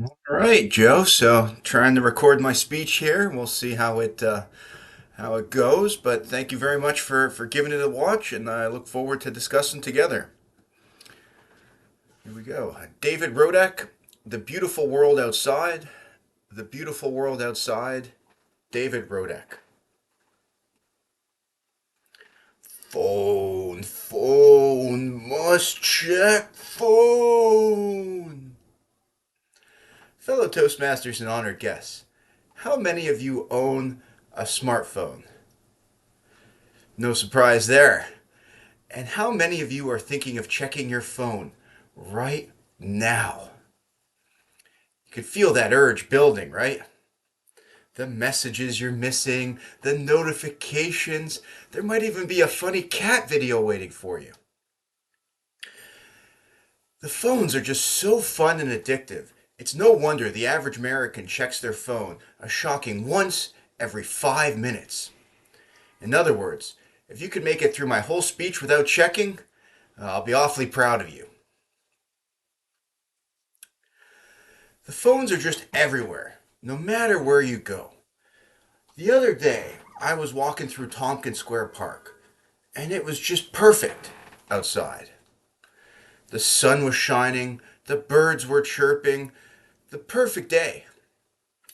All right, Joe. So trying to record my speech here. We'll see how it goes. But thank you very much for giving it a watch, and I look forward to discussing together. Here we go. David Rodak, The Beautiful World Outside. The Beautiful World Outside. David Rodak. Phone, must check phone. Fellow Toastmasters and honored guests, how many of you own a smartphone? No surprise there. And how many of you are thinking of checking your phone right now? You could feel that urge building, right? The messages you're missing, the notifications. There might even be a funny cat video waiting for you. The phones are just so fun and addictive. It's no wonder the average American checks their phone a shocking once every 5 minutes. In other words, if you could make it through my whole speech without checking, I'll be awfully proud of you. The phones are just everywhere, no matter where you go. The other day, I was walking through Tompkins Square Park, and it was just perfect outside. The sun was shining, the birds were chirping, the perfect day.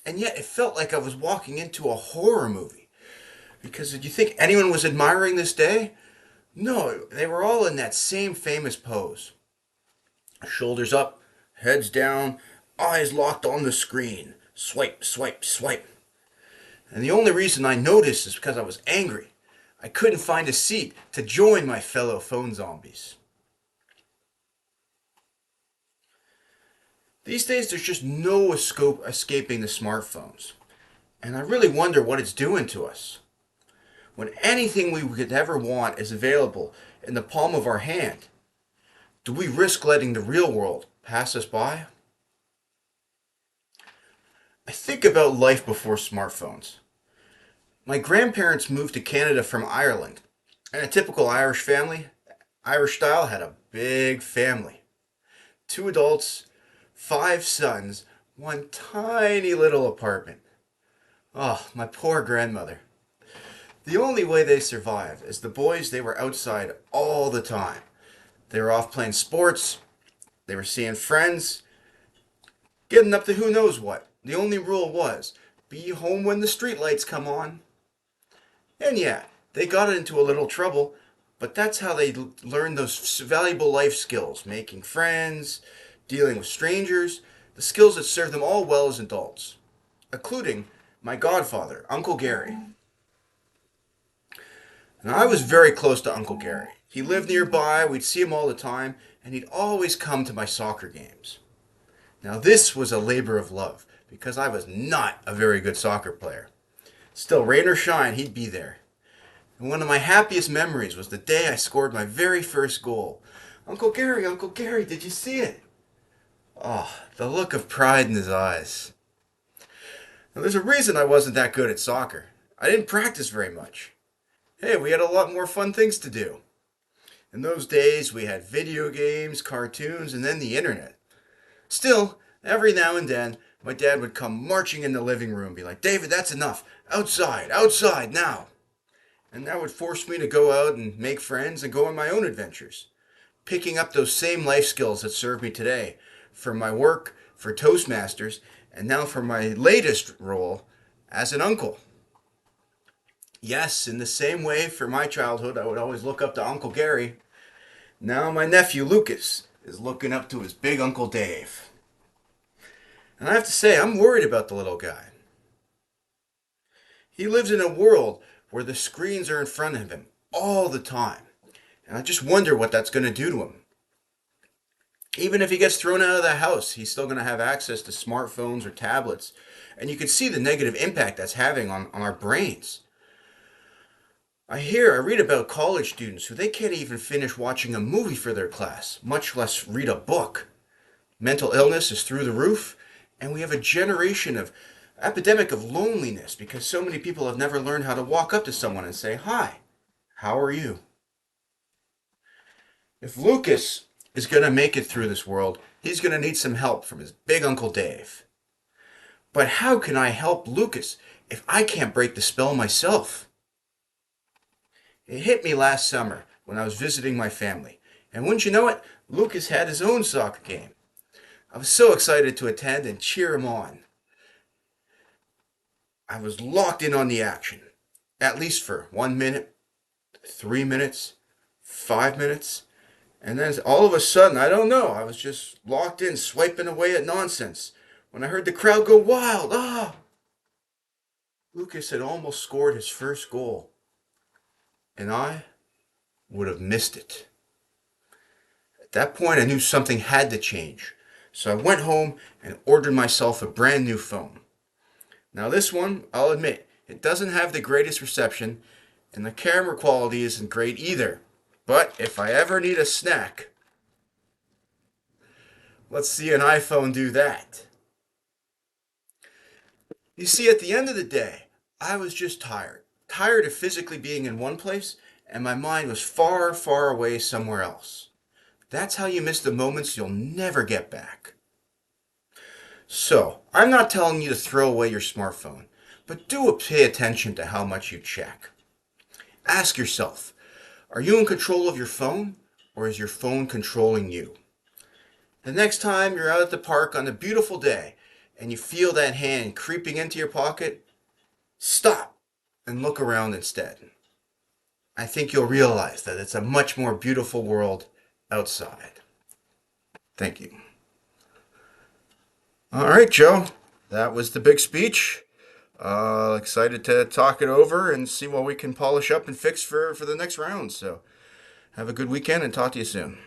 And yet it felt like I was walking into a horror movie. Because did you think anyone was admiring this day? No, they were all in that same famous pose. Shoulders up, heads down, eyes locked on the screen. Swipe, swipe, swipe. And the only reason I noticed is because I was angry. I couldn't find a seat to join my fellow phone zombies. These days, there's just no escaping the smartphones. And I really wonder what it's doing to us. When anything we could ever want is available in the palm of our hand, do we risk letting the real world pass us by? I think about life before smartphones. My grandparents moved to Canada from Ireland, and a typical Irish family, Irish style, had a big family. Two adults, five sons, one tiny little apartment. Oh, my poor grandmother. The only way they survived is the boys, they were outside all the time. They were off playing sports, they were seeing friends, getting up to who knows what. The only rule was be home when the streetlights come on. And yeah, they got into a little trouble, but that's how they learned those valuable life skills, making friends, dealing with strangers, the skills that served them all well as adults, including my godfather, Uncle Gary. And I was very close to Uncle Gary. He lived nearby, we'd see him all the time, and he'd always come to my soccer games. Now, this was a labor of love because I was not a very good soccer player. Still, rain or shine, he'd be there. And one of my happiest memories was the day I scored my very first goal. Uncle Gary, did you see it? Oh, the look of pride in his eyes. Now, there's a reason I wasn't that good at soccer. I didn't practice very much. Hey, we had a lot more fun things to do. In those days, we had video games, cartoons, and then the internet. Still, every now and then, my dad would come marching in the living room, be like, David, that's enough. Outside, outside, now. And that would force me to go out and make friends and go on my own adventures, picking up those same life skills that serve me today for my work, for Toastmasters, and now for my latest role as an uncle. Yes, in the same way for my childhood, I would always look up to Uncle Gary. Now my nephew Lucas is looking up to his big Uncle Dave. And I have to say, I'm worried about the little guy. He lives in a world where the screens are in front of him all the time. And I just wonder what that's going to do to him. Even if he gets thrown out of the house, he's still going to have access to smartphones or tablets. And you can see the negative impact that's having on our brains. I read about college students who they can't even finish watching a movie for their class, much less read a book. Mental illness is through the roof, and we have a generation of epidemic of loneliness because so many people have never learned how to walk up to someone and say, "Hi, how are you?" If Lucas is going to make it through this world, he's going to need some help from his big Uncle Dave. But how can I help Lucas if I can't break the spell myself? It hit me last summer when I was visiting my family, and wouldn't you know it, Lucas had his own soccer game. I was so excited to attend and cheer him on. I was locked in on the action, at least for 1 minute, 3 minutes, 5 minutes, and then all of a sudden, I don't know, I was just locked in, swiping away at nonsense, when I heard the crowd go wild. Ah! Lucas had almost scored his first goal, and I would have missed it. At that point, I knew something had to change, so I went home and ordered myself a brand new phone. Now this one, I'll admit, it doesn't have the greatest reception, and the camera quality isn't great either. But if I ever need a snack, let's see an iPhone do that. You see, at the end of the day, I was just tired. Tired of physically being in one place, and my mind was far, far away somewhere else. That's how you miss the moments you'll never get back. So, I'm not telling you to throw away your smartphone, but do pay attention to how much you check. Ask yourself, are you in control of your phone, or is your phone controlling you? The next time you're out at the park on a beautiful day and you feel that hand creeping into your pocket, stop and look around instead. I think you'll realize that it's a much more beautiful world outside. Thank you. All right, Joe. That was the big speech. Excited to talk it over and see what we can polish up and fix for the next round. So have a good weekend and talk to you soon.